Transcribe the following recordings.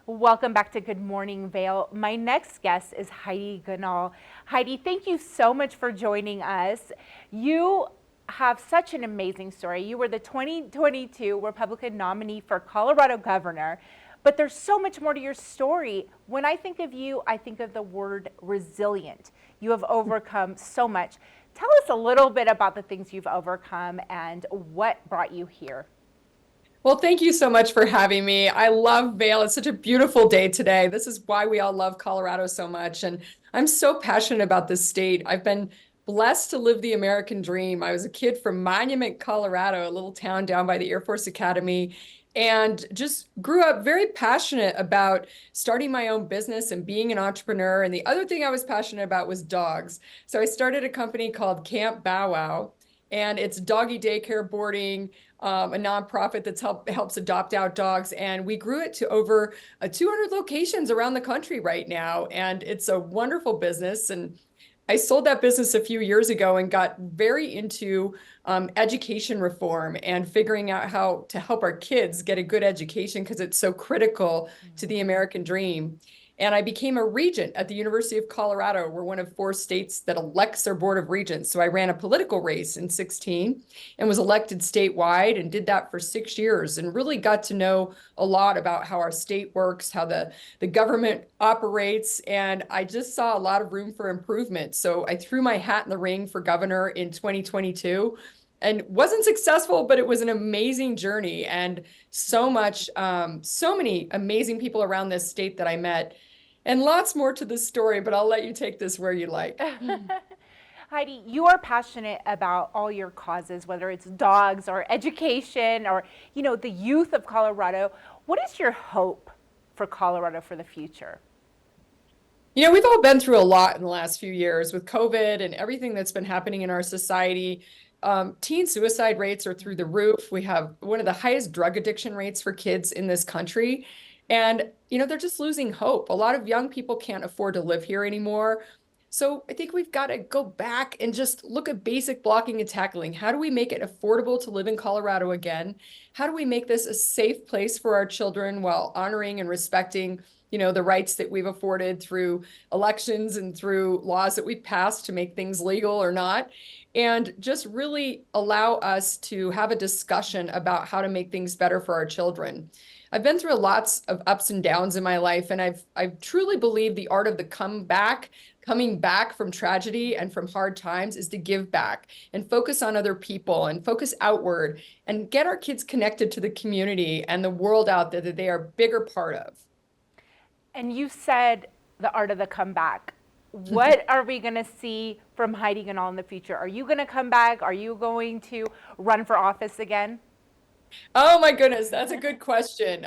Welcome back to Good Morning Vail. My next guest is Heidi Ganahl. Heidi, thank you so much for joining us. You have such an amazing story. You were the 2022 Republican nominee for Colorado governor, but there's so much more to your story. When I think of you, I think of the word resilient. You have overcome so much. Tell us a little bit about the things you've overcome and what brought you here. Well, thank you so much for having me. I love Vail. It's such a beautiful day today. This is why we all love Colorado so much. And I'm so passionate about this state. I've been blessed to live the American dream. I was a kid from Monument, Colorado, a little town down by the Air Force Academy, and just grew up very passionate about starting my own business and being an entrepreneur. And the other thing I was passionate about was dogs. So I started a company called Camp Bow Wow, and it's doggy daycare boarding, a nonprofit that's helps adopt out dogs. And we grew it to over 200 locations around the country right now. And it's a wonderful business. And I sold that business a few years ago and got very into education reform and figuring out how to help our kids get a good education because it's so critical to the American dream. And I became a regent at the University of Colorado. We're one of 4 states that elects their board of regents. So I ran a political race in 16 and was elected statewide and did that for 6 years and really got to know a lot about how our state works, how the government operates. And I just saw a lot of room for improvement. So I threw my hat in the ring for governor in 2022 and wasn't successful, but it was an amazing journey and so many amazing people around this state that I met and lots more to this story, but I'll let you take this where you like. Heidi, you are passionate about all your causes, whether it's dogs or education or, the youth of Colorado. What is your hope for Colorado for the future? We've all been through a lot in the last few years with COVID and everything that's been happening in our society. Teen suicide rates are through the roof. We have one of the highest drug addiction rates for kids in this country. And, they're just losing hope. A lot of young people can't afford to live here anymore. So I think we've got to go back and just look at basic blocking and tackling. How do we make it affordable to live in Colorado again? How do we make this a safe place for our children while honoring and respecting, the rights that we've afforded through elections and through laws that we've passed to make things legal or not? And just really allow us to have a discussion about how to make things better for our children. I've been through lots of ups and downs in my life, and I've truly believed the art of the comeback, coming back from tragedy and from hard times, is to give back and focus on other people and focus outward and get our kids connected to the community and the world out there that they are a bigger part of. And you said the art of the comeback. What are we going to see from Heidi Ganahl in the future? Are you going to come back? Are you going to run for office again? Oh my goodness, that's a good question.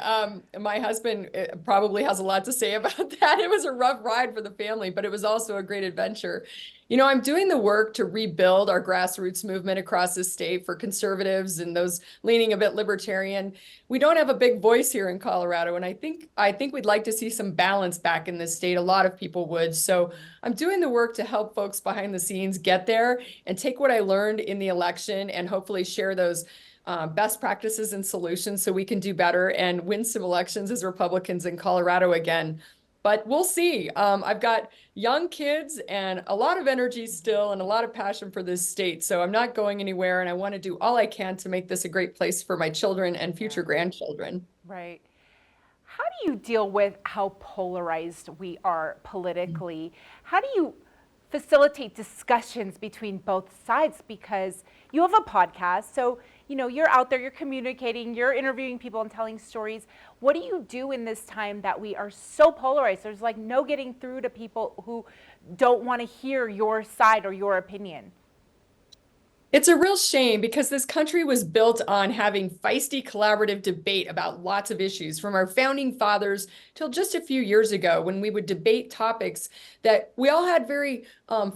My husband probably has a lot to say about that. It was a rough ride for the family, but it was also a great adventure. I'm doing the work to rebuild our grassroots movement across the state for conservatives and those leaning a bit libertarian. We don't have a big voice here in Colorado, and I think we'd like to see some balance back in this state. A lot of people would. So I'm doing the work to help folks behind the scenes get there and take what I learned in the election and hopefully share those best practices and solutions so we can do better and win some elections as Republicans in Colorado again. But we'll see. I've got young kids and a lot of energy still and a lot of passion for this state. So I'm not going anywhere, and I want to do all I can to make this a great place for my children and future grandchildren. Right. How do you deal with how polarized we are politically? How do you facilitate discussions between both sides? Because you have a podcast, so you're out there, you're communicating, you're interviewing people and telling stories. What do you do in this time that we are so polarized? There's like no getting through to people who don't want to hear your side or your opinion. It's a real shame because this country was built on having feisty collaborative debate about lots of issues from our founding fathers till just a few years ago when we would debate topics that we all had very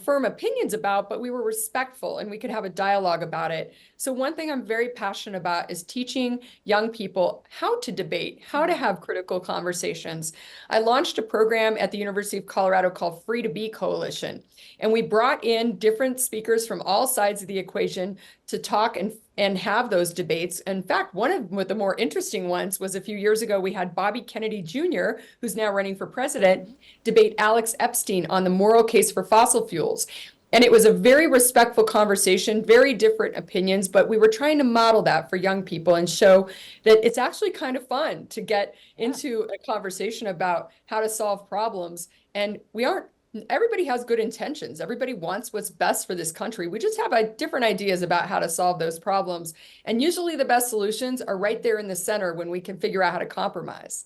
firm opinions about, but we were respectful and we could have a dialogue about it. So one thing I'm very passionate about is teaching young people how to debate, how to have critical conversations. I launched a program at the University of Colorado called Free to Be Coalition, and we brought in different speakers from all sides of the equation to talk and and have those debates. In fact, one of the more interesting ones was a few years ago, we had Bobby Kennedy Jr., who's now running for president, debate Alex Epstein on the moral case for fossil fuels. And it was a very respectful conversation, very different opinions, but we were trying to model that for young people and show that it's actually kind of fun to get into a conversation about how to solve problems. And everybody has good intentions. Everybody wants what's best for this country. We just have different ideas about how to solve those problems. And usually the best solutions are right there in the center when we can figure out how to compromise.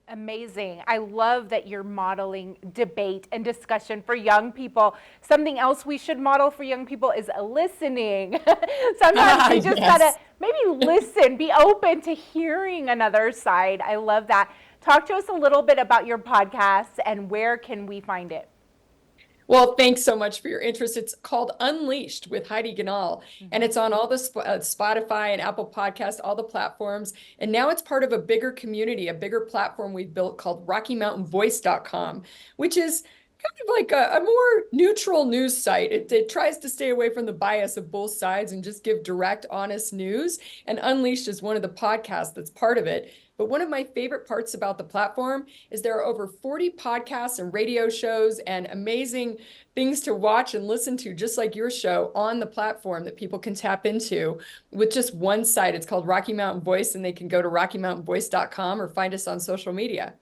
Amazing. I love that you're modeling debate and discussion for young people. Something else we should model for young people is listening. Sometimes you just gotta maybe listen, be open to hearing another side. I love that. Talk to us a little bit about your podcast and where can we find it? Well, thanks so much for your interest. It's called Unleashed with Heidi Ganahl, and it's on all the Spotify and Apple Podcasts, all the platforms. And now it's part of a bigger community, a bigger platform we've built called RockyMountainVoice.com, which is kind of like a more neutral news site. It tries to stay away from the bias of both sides and just give direct, honest news. And Unleashed is one of the podcasts that's part of it. But one of my favorite parts about the platform is there are over 40 podcasts and radio shows and amazing things to watch and listen to, just like your show, on the platform that people can tap into with just one site. It's called Rocky Mountain Voice, and they can go to RockyMountainVoice.com or find us on social media.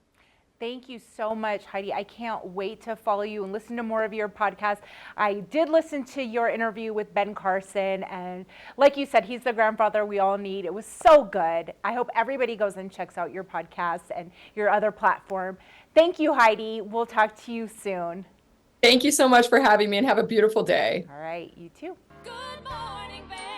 Thank you so much, Heidi. I can't wait to follow you and listen to more of your podcast. I did listen to your interview with Ben Carson, and like you said, he's the grandfather we all need. It was so good. I hope everybody goes and checks out your podcast and your other platform. Thank you, Heidi. We'll talk to you soon. Thank you so much for having me, and have a beautiful day. All right, you too. Good morning, Vail.